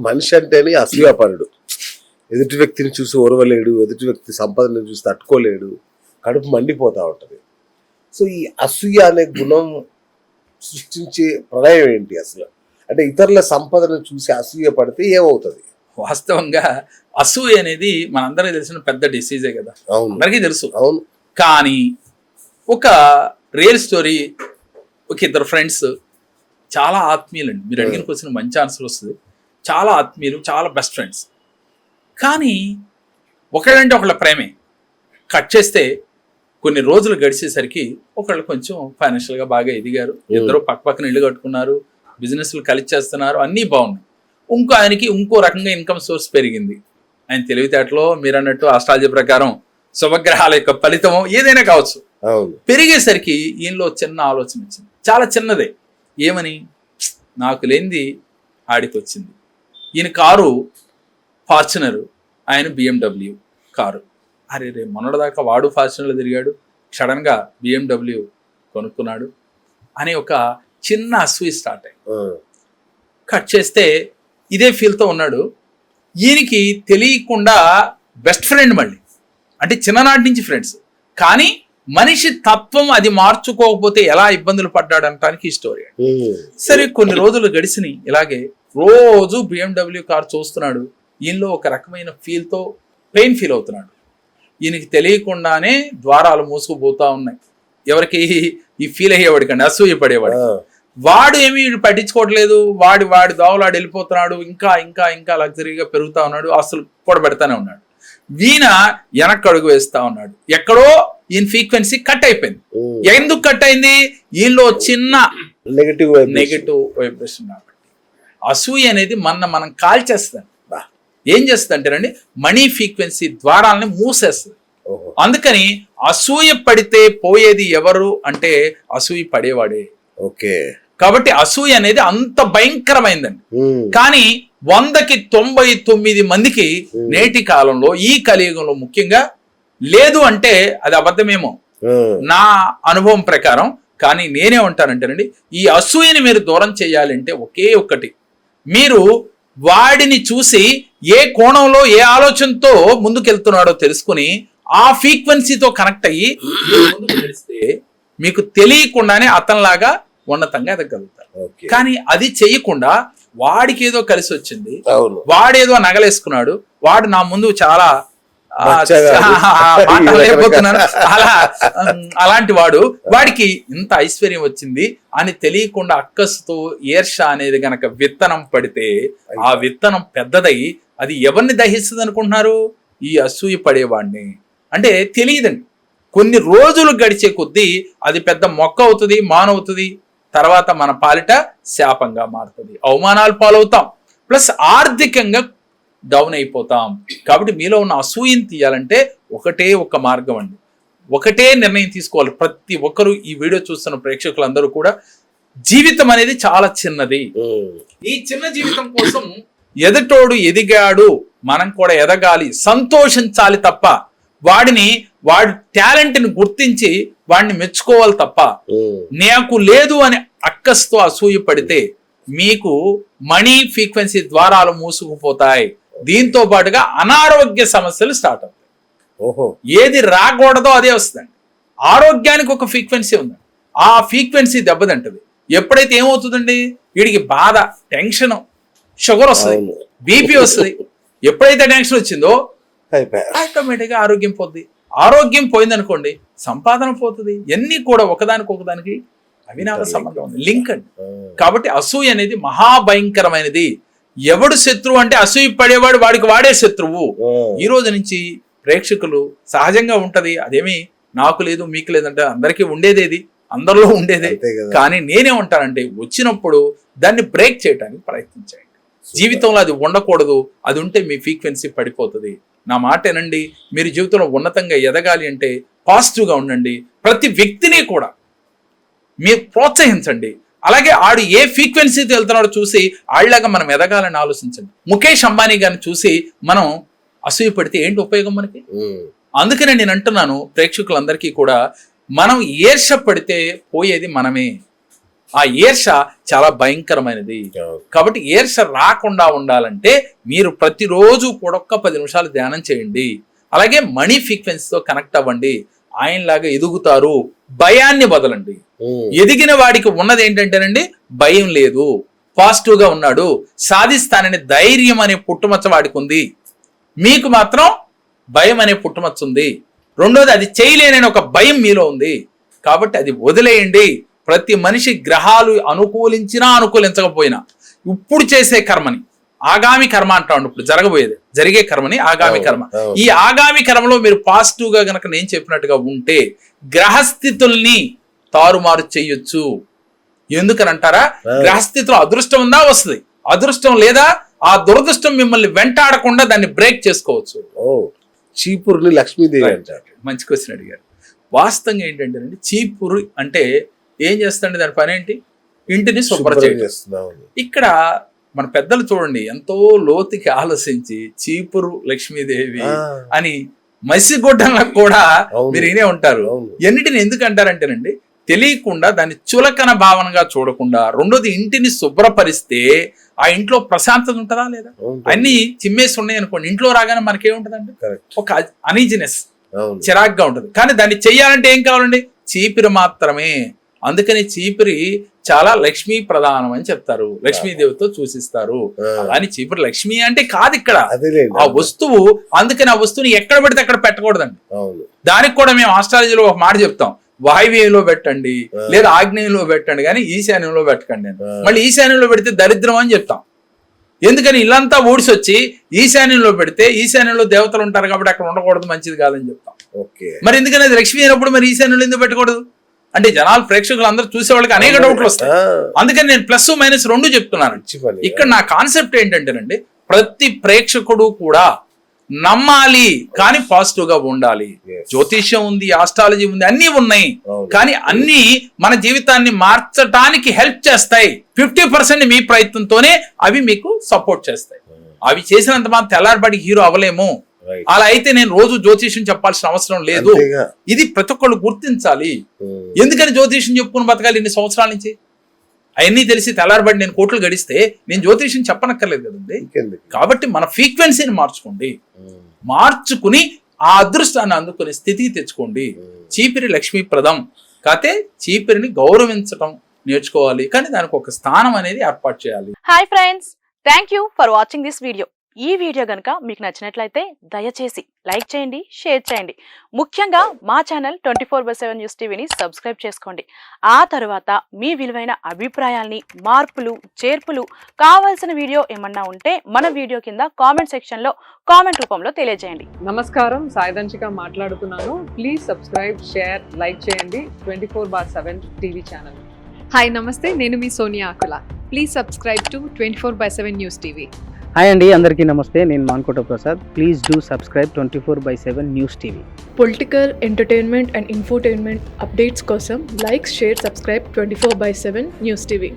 మనిషి అంటేనే అసూయాపరుడు. ఎదుటి వ్యక్తిని చూసి ఓర్వలేడు, ఎదుటి వ్యక్తి సంపదను చూసి తట్టుకోలేడు, కడుపు మండిపోతూ ఉంటుంది. సో ఈ అసూయ అనే గుణం సృష్టించే ప్రళయం ఏంటి అసలు? అంటే ఇతరుల సంపదను చూసి అసూయ పడితే ఏమవుతుంది? వాస్తవంగా అసూయ అనేది మనందరికీ తెలిసిన పెద్ద డిసీజే కదా, అందరికీ తెలుసు. అవును. కానీ ఒక రియల్ స్టోరీ, ఒక ఇద్దరు ఫ్రెండ్స్ చాలా ఆత్మీయులండి. మీరు అడిగిన క్వశ్చన్ మంచి ఆన్సర్ వస్తుంది. చాలా ఆత్మీయులు, చాలా బెస్ట్ ఫ్రెండ్స్. కానీ ఒకళ్ళంటే ఒకళ్ళ ప్రేమే. కట్ చేస్తే కొన్ని రోజులు గడిచేసరికి ఒకళ్ళు కొంచెం ఫైనాన్షియల్గా బాగా ఎదిగారు, ఇద్దరు పక్కన ఇల్లు కట్టుకున్నారు, బిజినెస్లు కలిసి చేస్తున్నారు, అన్నీ బాగున్నాయి. ఆయనకి ఇంకో రకంగా ఇన్కమ్ సోర్స్ పెరిగింది. ఆయన తెలివితేటలో మీరు అన్నట్టు ఆస్ట్రాలజీ ప్రకారం శుభగ్రహాల యొక్క ఫలితం ఏదైనా కావచ్చు. పెరిగేసరికి ఈయనలో చిన్న ఆలోచన వచ్చింది, చాలా చిన్నదే. ఏమని? నాకు లేనిది ఆడికి వచ్చింది. ఈయన కారు ఫార్చునర్, ఆయన BMW కారు. అరే మొన్నటిదాకా వాడు ఫార్చునర్లో తిరిగాడు, సడన్గా BMW కొనుక్కున్నాడు అనే ఒక చిన్న అసూయ స్టార్ట్ అయ్యి కట్ చేస్తే ఇదే ఫీల్తో ఉన్నాడు. ఈయనకి తెలియకుండా బెస్ట్ ఫ్రెండ్, మళ్ళీ అంటే చిన్ననాటి నుంచి ఫ్రెండ్స్, కానీ మనిషి తత్వం అది మార్చుకోకపోతే ఎలా ఇబ్బందులు పడ్డాడు అనటానికి ఈ స్టోరీ. సరే కొన్ని రోజులు గడిచినాయి. ఇలాగే రోజు BMW కార్ చూస్తున్నాడు. ఈయనలో ఒక రకమైన ఫీల్తో పెయిన్ ఫీల్ అవుతున్నాడు. ఈయనకి తెలియకుండానే ద్వారాలు మూసుకుపోతా ఉన్నాయి. ఎవరికి? ఈ ఫీల్ అయ్యేవాడికండి, అసూయ పడేవాడు. వాడు ఏమీ పట్టించుకోవట్లేదు, వాడి దోవలాడు వెళ్ళిపోతున్నాడు, ఇంకా ఇంకా ఇంకా లగ్జరీగా పెరుగుతా ఉన్నాడు, అసలు కూడబెడతానే ఉన్నాడు. వీణ వెనక్కి అడుగు వేస్తా ఉన్నాడు. ఎక్కడో ఈయన ఫ్రీక్వెన్సీ కట్ అయిపోయింది. ఎందుకు కట్ అయింది? ఈయనలో చిన్న నెగటివ్ వైబ్రేషన్. కాబట్టి అసూయ అనేది మనం కాల్చేస్తాం. ఏం చేస్తుంది అంటేనండి, మనీ ఫ్రీక్వెన్సీ ద్వారాలని మూసేస్తుంది. అందుకని అసూయ పడితే పోయేది ఎవరు అంటే అసూయ పడేవాడే. ఓకే. కాబట్టి అసూయ అనేది అంత భయంకరమైందండి. కానీ 100కి 99 మందికి నేటి కాలంలో, ఈ కలియుగంలో ముఖ్యంగా లేదు అంటే అది అబద్ధమేమో నా అనుభవం ప్రకారం. కానీ నేనే ఉంటానంటేనండి, ఈ అసూయని మీరు దూరం చేయాలంటే ఒకే ఒక్కటి, మీరు వాడిని చూసి ఏ కోణంలో ఏ ఆలోచనతో ముందుకెళ్తున్నాడో తెలుసుకుని ఆ ఫ్రీక్వెన్సీతో కనెక్ట్ అయ్యి ముందుకు నడిస్తే మీకు తెలియకుండానే అతనిలాగా ఉన్నతంగా ఎదగలుగుతారు. కానీ అది చెయ్యకుండా వాడికి ఏదో కలిసి వచ్చింది, వాడేదో నగలేసుకున్నాడు, వాడు నా ముందు చాలా అలాంటి వాడికి ఇంత ఐశ్వర్యం వచ్చింది అని తెలియకుండా అక్కసుతో ఈర్ష అనేది గనక విత్తనం పడితే ఆ విత్తనం పెద్దదై అది ఎవరిని దహిస్తుంది అనుకుంటున్నారు? ఈ అసూయ పడేవాడిని. అంటే తెలియదండి, కొన్ని రోజులు గడిచే కొద్దీ అది పెద్ద మొక్క అవుతుంది, మానవుతుంది, తర్వాత మన పాలిట శాపంగా మారుతుంది, అవమానాలు పాలవుతాం, ప్లస్ ఆర్థికంగా డౌన్ అయిపోతాం. కాబట్టి మీలో ఉన్న అసూయని తీయాలంటే ఒకటే ఒక మార్గం అండి, ఒకటే నిర్ణయం తీసుకోవాలి. ప్రతి ఒక్కరూ, ఈ వీడియో చూస్తున్న ప్రేక్షకులందరూ కూడా, జీవితం అనేది చాలా చిన్నది. ఈ చిన్న జీవితం కోసం ఎదుటోడు ఎదిగాడు, మనం కూడా ఎదగాలి, సంతోషించాలి తప్ప వాడి టాలెంట్ని గుర్తించి వాడిని మెచ్చుకోవాలి తప్ప నాకు లేదు అని అక్కస్తో అసూయ పడితే మీకు మనీ ఫ్రీక్వెన్సీ ద్వారాలు మూసుకుపోతాయి. దీంతో పాటుగా అనారోగ్య సమస్యలు స్టార్ట్ అవుతాయి. ఏది రాకూడదో అదే వస్తుందండి. ఆరోగ్యానికి ఒక ఫ్రీక్వెన్సీ ఉంది, ఆ ఫ్రీక్వెన్సీ దెబ్బతింటది. ఎప్పుడైతే ఏమవుతుందండి, వీడికి బాధ, టెన్షన్, షుగర్ వస్తుంది, బీపీ వస్తుంది. ఎప్పుడైతే టెన్షన్ వచ్చిందో ఆటోమేటిక్గా ఆరోగ్యం పోతుంది. ఆరోగ్యం పోయిందనుకోండి, సంపాదన పోతుంది. ఇవన్నీ కూడా ఒకదానికి అవినాభ సంబంధం ఉంది, లింక్ అండి. కాబట్టి అసూయ అనేది మహాభయంకరమైనది. ఎవడు శత్రువు అంటే అసూయ పడేవాడు, వాడికి వాడే శత్రువు. ఈ రోజు నుంచి ప్రేక్షకులు సహజంగా ఉంటది, అదేమి నాకు లేదు మీకు లేదంటే అందరికీ ఉండేదేది, అందరిలో ఉండేదే. కానీ నేనే ఉంటానంటే వచ్చినప్పుడు దాన్ని బ్రేక్ చేయడానికి ప్రయత్నించండి. జీవితంలో అది ఉండకూడదు, అది ఉంటే మీ ఫ్రీక్వెన్సీ పడిపోతుంది. నా మాట ఏనండి, మీరు జీవితంలో ఉన్నతంగా ఎదగాలి అంటే పాజిటివ్గా ఉండండి. ప్రతి వ్యక్తిని కూడా మీరు ప్రోత్సహించండి. అలాగే ఆడు ఏ ఫ్రీక్వెన్సీతో వెళ్తున్నాడో చూసి ఆళ్ళగా మనం ఎదగాలని ఆలోచించండి. ముఖేష్ అంబానీ గారిని చూసి మనం అసూయ పడితే ఏంటి ఉపయోగం మనకి? అందుకనే నేను అంటున్నాను ప్రేక్షకులందరికీ కూడా, మనం ఈర్ష్య పడితే పోయేది మనమే. ఆ ఈర్ష చాలా భయంకరమైనది. కాబట్టి ఈర్ష రాకుండా ఉండాలంటే మీరు ప్రతిరోజు కూడా ఒక్క 10 నిమిషాలు ధ్యానం చేయండి. అలాగే మనీ ఫ్రీక్వెన్సీతో కనెక్ట్ అవ్వండి. ఆయనలాగా ఎదుగుతారు. భయాన్ని వదలండి. ఎదిగిన వాడికి ఉన్నది ఏంటంటేనండి, భయం లేదు, పాజిటివ్ గా ఉన్నాడు, సాధిస్తానని ధైర్యం అనే పుట్టుమచ్చ వాడికి ఉంది. మీకు మాత్రం భయం అనే పుట్టుమచ్చ ఉంది. రెండోది, అది చేయలేనని ఒక భయం మీలో ఉంది. కాబట్టి అది వదిలేయండి. ప్రతి మనిషి గ్రహాలు అనుకూలించినా అనుకూలించకపోయినా ఇప్పుడు చేసే కర్మని ఆగామి కర్మ అంటాం. ఇప్పుడు జరిగే కర్మని ఆగామి కర్మ. ఈ ఆగామి కర్మలో మీరు పాజిటివ్ గా గనక నేను చెప్పినట్టుగా ఉంటే గ్రహస్థితుల్ని తారుమారు చెయ్యొచ్చు. ఎందుకని అంటారా, గ్రహస్థితిలో అదృష్టం ఉందా, వస్తుంది. అదృష్టం లేదా, ఆ దురదృష్టం మిమ్మల్ని వెంటాడకుండా దాన్ని బ్రేక్ చేసుకోవచ్చు. చీపురుని లక్ష్మీదేవి అంటారు. మంచి క్వశ్చన్ అడిగారు. వాస్తవంగా ఏంటంటే చీపురు అంటే ఏం చేస్తాండి, దాని పని ఏంటి, ఇంటిని శుభ్రం చేయడం. ఇక్కడ మన పెద్దలు చూడండి ఎంతో లోతుకి ఆలోచించి చీపురు లక్ష్మీదేవి అని మసిగొడ్డంలో కూడా మీరు వినే ఉంటారు. ఎన్నిటిని ఎందుకు అంటారంటేనండి, తెలియకుండా దాన్ని చులకన భావనగా చూడకుండా. రెండోది, ఇంటిని శుభ్రపరిస్తే ఆ ఇంట్లో ప్రశాంతత ఉంటుందా లేదా? అన్ని చిమ్మేసి ఉన్నాయి అనుకోండి, ఇంట్లో రాగానే మనకేముంటదండి, ఒక అనీజినెస్, చిరాగ్గా ఉంటుంది. కానీ దాన్ని చెయ్యాలంటే ఏం కావాలండి, చీపిరి మాత్రమే. అందుకని చీపిరి చాలా లక్ష్మీ ప్రధానం అని చెప్తారు, లక్ష్మీదేవితో సూచిస్తారు. అలాని చీపురు లక్ష్మి అంటే కాదు ఇక్కడ ఆ వస్తువు. అందుకని ఆ వస్తువుని ఎక్కడ పెడితే అక్కడ పెట్టకూడదండి. దానికి కూడా మేము ఆస్ట్రాలజీలో ఒక మాట చెప్తాం, వాయువ్యంలో పెట్టండి లేదా ఆగ్నేయంలో పెట్టండి, కానీ ఈశాన్యంలో పెట్టకండి. మళ్ళీ ఈశాన్యంలో పెడితే దరిద్రం అని చెప్తాం. ఎందుకని ఇల్లంతా ఊడిసి వచ్చి ఈశాన్యంలో పెడితే ఈశాన్యంలో దేవతలు ఉంటారు కాబట్టి అక్కడ ఉండకూడదు, మంచిది కాదని చెప్తాం. మరి ఎందుకని అది లక్ష్మి అయినప్పుడు మరి ఈశాన్యంలో ఎందుకు పెట్టకూడదు అంటే జనాలు ప్రేక్షకులు అందరూ చూసే వాళ్ళకి అనేక డౌట్లు వస్తాయి. అందుకని నేను ప్లస్ మైనస్ రెండు చెప్తున్నాను. ఇక్కడ నా కాన్సెప్ట్ ఏంటంటేనండి, ప్రతి ప్రేక్షకుడు కూడా నమ్మాలి కానీ పాజిటివ్ గా ఉండాలి. జ్యోతిష్యం ఉంది, ఆస్ట్రాలజీ ఉంది, అన్ని ఉన్నాయి. కానీ అన్ని మన జీవితాన్ని మార్చడానికి హెల్ప్ చేస్తాయి. 50% మీ ప్రయత్నంతోనే అవి మీకు సపోర్ట్ చేస్తాయి. అవి చేసినంత మాత్రం తెల్లారిపాటి హీరో అవ్వలేము. అలా అయితే నేను రోజు జ్యోతిష్యం చెప్పాల్సిన అవసరం లేదు. ఇది ప్రతి ఒక్కళ్ళు గుర్తించాలి. ఎందుకని జ్యోతిష్యం చెప్పుకుని బతకాలి ఇన్ని సంవత్సరాల నుంచి? అవన్నీ తెలిసి తెల్లారబడి నేను కోట్లు గడిస్తే నేను జ్యోతిష్యం చెప్పనక్కర్లేదు కదండి. కాబట్టి మన ఫ్రీక్వెన్సీని మార్చుకుని ఆ అదృష్టాన్ని అందుకునే స్థితికి తెచ్చుకోండి. చీపిరి లక్ష్మీప్రదం కాతే చీపిరిని గౌరవించటం నేర్చుకోవాలి, కానీ దానికి ఒక స్థానం అనేది ఏర్పాటు చేయాలి. Hi friends, thank you for watching this video. ఈ వీడియో గనుక మీకు నచ్చినట్లయితే దయచేసి లైక్ చేయండి, షేర్ చేయండి. ముఖ్యంగా మా ఛానల్ 24/7 న్యూస్ టీవీని సబ్స్క్రైబ్ చేసుకోండి. ఆ తర్వాత మీ విలువైన అభిప్రాయాల్ని, మార్పులు, చేర్పులు, కావాల్సిన వీడియో ఏమన్నా ఉంటే మన వీడియో కింద కామెంట్ సెక్షన్ లో కామెంట్ రూపంలో తెలియజేయండి. నమస్కారం, సాయిదంచిక మాట్లాడుతున్నాను. ప్లీజ్ సబ్స్క్రైబ్, షేర్, లైక్ చేయండి 24/7 టీవీ ఛానల్. హాయ్ నమస్తే, నేను మీ Sonia Akula. Please subscribe to 24/7 news TV. Hi అండి, అందరికీ నమస్తే. నేను Mankota Prasad. Please do subscribe 24/7 news TV. Political, entertainment and infotainment updates కోసం like, share, subscribe 24/7 news TV.